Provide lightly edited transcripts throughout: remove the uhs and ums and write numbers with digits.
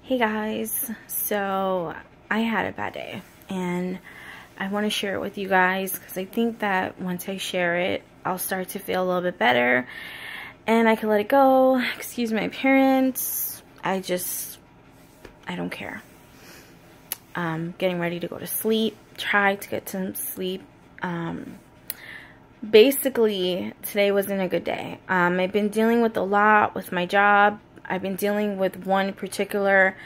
Hey guys, so I had a bad day and I want to share it with you guys because I think that once I share it, I'll start to feel a little bit better and I can let it go. Excuse my appearance. I don't care. Getting ready to go to sleep. Try to get some sleep. Basically, today wasn't a good day. I've been dealing with a lot with my job. I've been dealing with one particular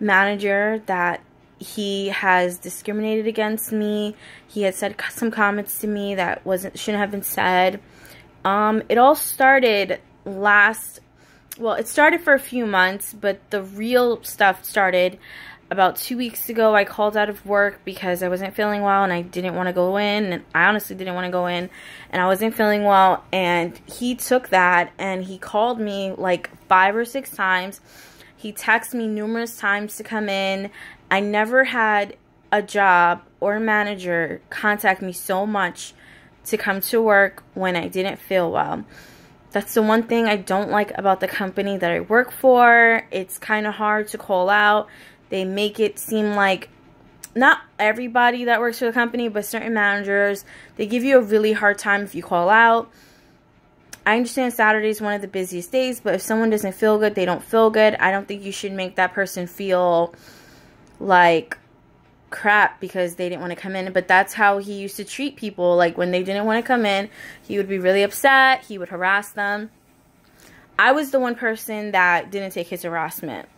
manager that he has discriminated against me. He had said some comments to me that shouldn't have been said. It all started it started for a few months, but the real stuff started about 2 weeks ago. I called out of work because I wasn't feeling well and I didn't want to go in, and I honestly didn't want to go in, and I wasn't feeling well, and he took that and he called me like 5 or 6 times. He texted me numerous times to come in. I never had a job or a manager contact me so much to come to work when I didn't feel well. That's the one thing I don't like about the company that I work for. It's kind of hard to call out. They make it seem like not everybody that works for the company, but certain managers, they give you a really hard time if you call out. I understand Saturday is one of the busiest days, but if someone doesn't feel good, they don't feel good. I don't think you should make that person feel like crap because they didn't want to come in. But that's how he used to treat people. Like when they didn't want to come in, he would be really upset. He would harass them. I was the one person that didn't take his harassment.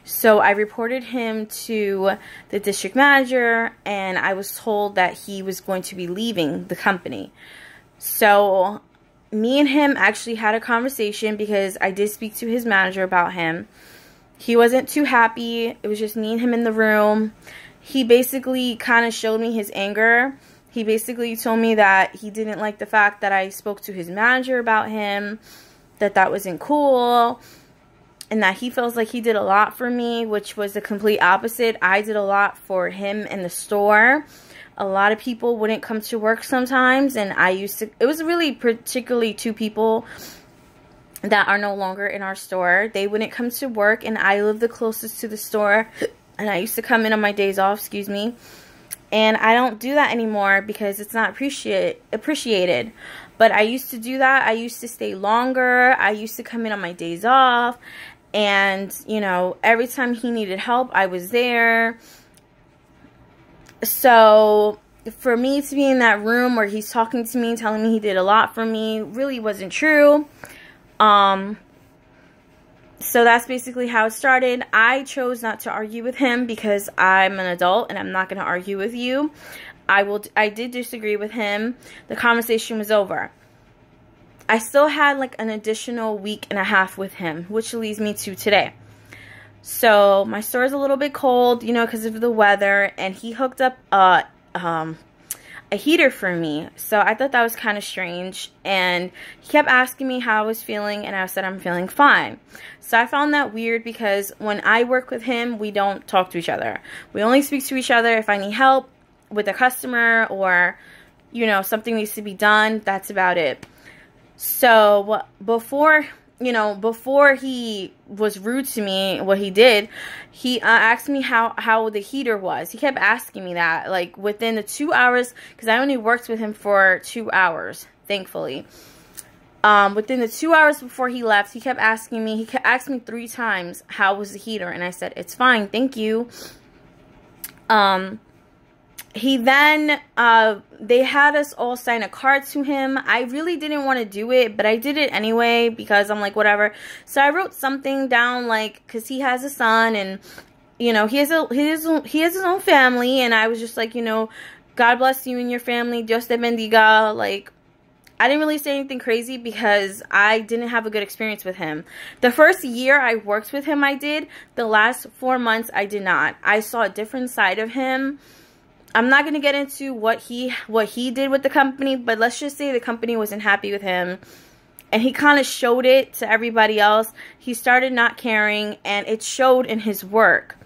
So I reported him to the district manager, and I was told that he was going to be leaving the company. So me and him actually had a conversation because I did speak to his manager about him. He wasn't too happy. It was just me and him in the room. He basically kind of showed me his anger. He basically told me that he didn't like the fact that I spoke to his manager about him, that wasn't cool, and that he feels like he did a lot for me, which was the complete opposite. I did a lot for him in the store. A lot of people wouldn't come to work sometimes, and it was really particularly 2 people that are no longer in our store. They wouldn't come to work, and I live the closest to the store, and I used to come in on my days off, and I don't do that anymore because it's not appreciated. But I used to do that. I used to stay longer. I used to come in on my days off. And, you know, every time he needed help, I was there. So, for me to be in that room where he's talking to me, telling me he did a lot for me, really wasn't true. So that's basically how it started. I chose not to argue with him because I'm an adult and I'm not going to argue with you. I did disagree with him. The conversation was over. I still had like an additional week and a half with him, which leads me to today. So my store is a little bit cold, you know, because of the weather, and he hooked up a heater for me. So I thought that was kind of strange, and he kept asking me how I was feeling, and I said I'm feeling fine. So I found that weird because when I work with him, we don't talk to each other. We only speak to each other if I need help with a customer or, you know, something needs to be done. That's about it. So before he was rude to me, what he did, he asked me how the heater was. He kept asking me that, like, within the 2 hours, because I only worked with him for 2 hours, thankfully. Within the 2 hours before he left, he kept asking me, 3 times, how was the heater? And I said, it's fine, thank you. He then, they had us all sign a card to him. I really didn't want to do it, but I did it anyway because I'm like, whatever. So I wrote something down, like, because he has a son, and, you know, he has his own family, and I was just like, you know, God bless you and your family, Dios te bendiga. Like, I didn't really say anything crazy because I didn't have a good experience with him. The first year I worked with him, I did. The last 4 months, I did not. I saw a different side of him. I'm not going to get into what he did with the company, but let's just say the company wasn't happy with him. And he kind of showed it to everybody else. He started not caring, and it showed in his work.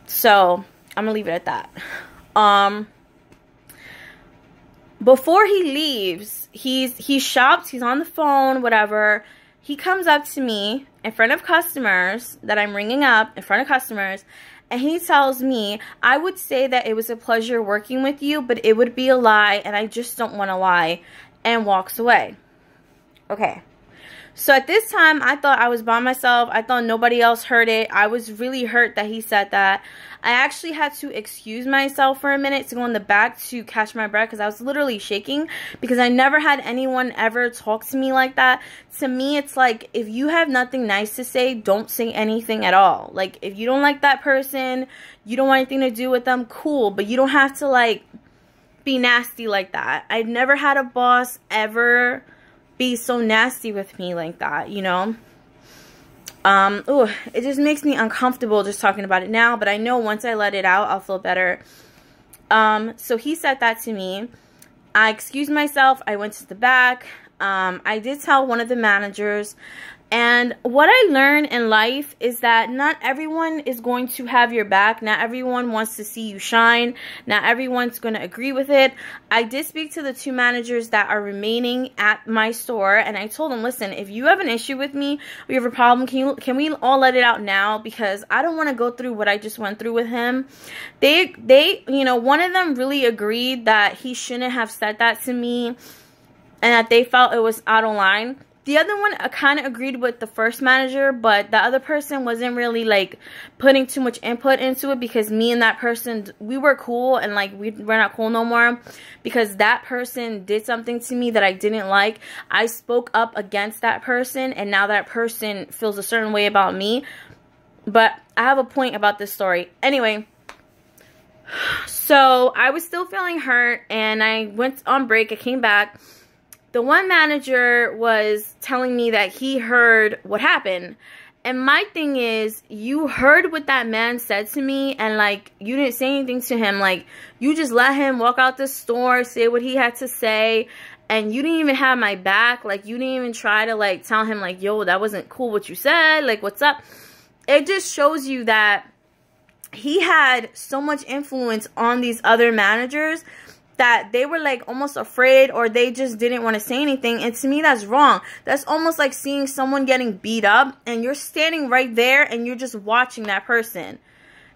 So, I'm going to leave it at that. Before he leaves, he shops, he's on the phone, whatever. He comes up to me in front of customers, that I'm ringing up in front of customers, and he tells me, I would say that it was a pleasure working with you, but it would be a lie, and I just don't want to lie, and walks away. Okay. So at this time, I thought I was by myself. I thought nobody else heard it. I was really hurt that he said that. I actually had to excuse myself for a minute to go in the back to catch my breath because I was literally shaking, because I never had anyone ever talk to me like that. To me, it's like, if you have nothing nice to say, don't say anything at all. Like, if you don't like that person, you don't want anything to do with them, cool. But you don't have to, like, be nasty like that. I never had a boss ever be so nasty with me like that, you know. It just makes me uncomfortable just talking about it now, but I know once I let it out, I'll feel better. So he said that to me. I excused myself. I went to the back. I did tell one of the managers. And what I learned in life is that not everyone is going to have your back. Not everyone wants to see you shine. Not everyone's going to agree with it. I did speak to the 2 managers that are remaining at my store, and I told them, listen, if you have an issue with me or you have a problem, can we all let it out now? Because I don't want to go through what I just went through with him. They, you know, one of them really agreed that he shouldn't have said that to me, and that they felt it was out of line. The other one kind of agreed with the first manager, but the other person wasn't really, like, putting too much input into it, because me and that person, we were cool, and, like, we're not cool no more because that person did something to me that I didn't like. I spoke up against that person, and now that person feels a certain way about me. But I have a point about this story. Anyway, so I was still feeling hurt, and I went on break. I came back. The one manager was telling me that he heard what happened. And my thing is, you heard what that man said to me, and, like, you didn't say anything to him. Like, you just let him walk out the store, say what he had to say, and you didn't even have my back. Like, you didn't even try to, like, tell him, like, yo, that wasn't cool what you said. Like, what's up? It just shows you that he had so much influence on these other managers that they were, like, almost afraid, or they just didn't want to say anything. And to me, that's wrong. That's almost like seeing someone getting beat up, and you're standing right there, and you're just watching that person.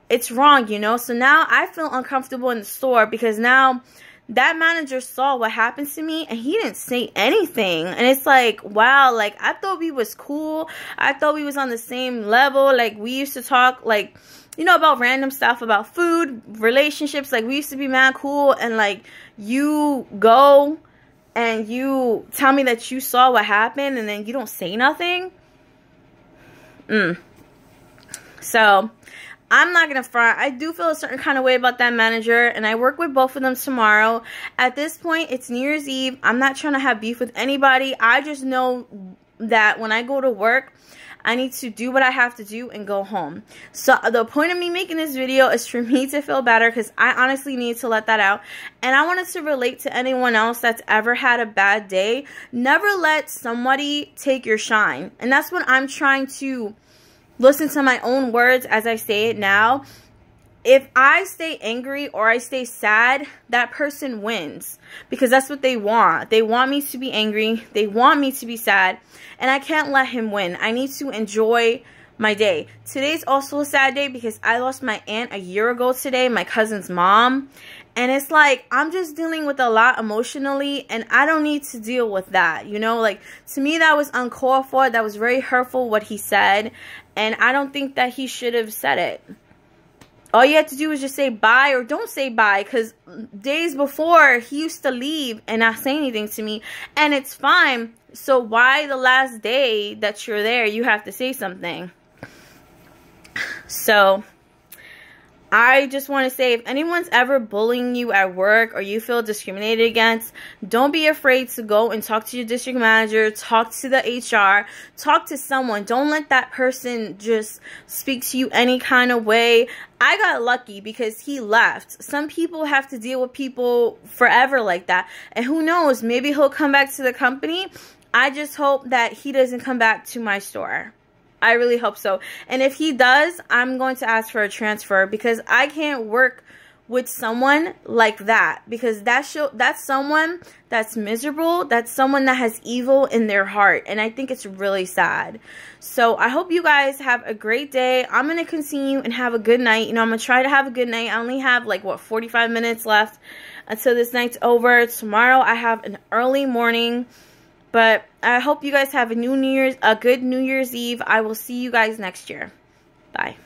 It's wrong, you know? So now I feel uncomfortable in the store, because now that manager saw what happened to me, and he didn't say anything. And it's like, wow, like, I thought we was cool. I thought we was on the same level. Like, we used to talk, like, you know, about random stuff, about food, relationships. Like, we used to be mad cool, and, like, you go and you tell me that you saw what happened, and then you don't say nothing. So I'm not gonna front. I do feel a certain kind of way about that manager, and I work with both of them tomorrow. At this point, it's New Year's Eve. I'm not trying to have beef with anybody. I just know that when I go to work, I need to do what I have to do and go home. So the point of me making this video is for me to feel better, because I honestly need to let that out. And I wanted to relate to anyone else that's ever had a bad day. Never let somebody take your shine. And that's what I'm trying to listen to my own words as I say it now. If I stay angry or I stay sad, that person wins, because that's what they want. They want me to be angry. They want me to be sad, and I can't let him win. I need to enjoy my day. Today's also a sad day because I lost my aunt a year ago today, my cousin's mom. And it's like, I'm just dealing with a lot emotionally, and I don't need to deal with that, you know? Like, to me, that was uncalled for. That was very hurtful what he said, and I don't think that he should have said it. All you have to do is just say bye, or don't say bye, because days before, he used to leave and not say anything to me, and it's fine. So why the last day that you're there, you have to say something? So I just want to say, if anyone's ever bullying you at work or you feel discriminated against, don't be afraid to go and talk to your district manager, talk to the HR, talk to someone. Don't let that person just speak to you any kind of way. I got lucky because he left. Some people have to deal with people forever like that. And who knows, maybe he'll come back to the company. I just hope that he doesn't come back to my store. I really hope so. And if he does, I'm going to ask for a transfer, because I can't work with someone like that, because that's someone that's miserable, that's someone that has evil in their heart, and I think it's really sad. So I hope you guys have a great day. I'm gonna continue and have a good night. You know, I'm gonna try to have a good night. I only have like, what, 45 minutes left until this night's over. Tomorrow I have an early morning, but I hope you guys have a good New Year's Eve. I will see you guys next year. Bye.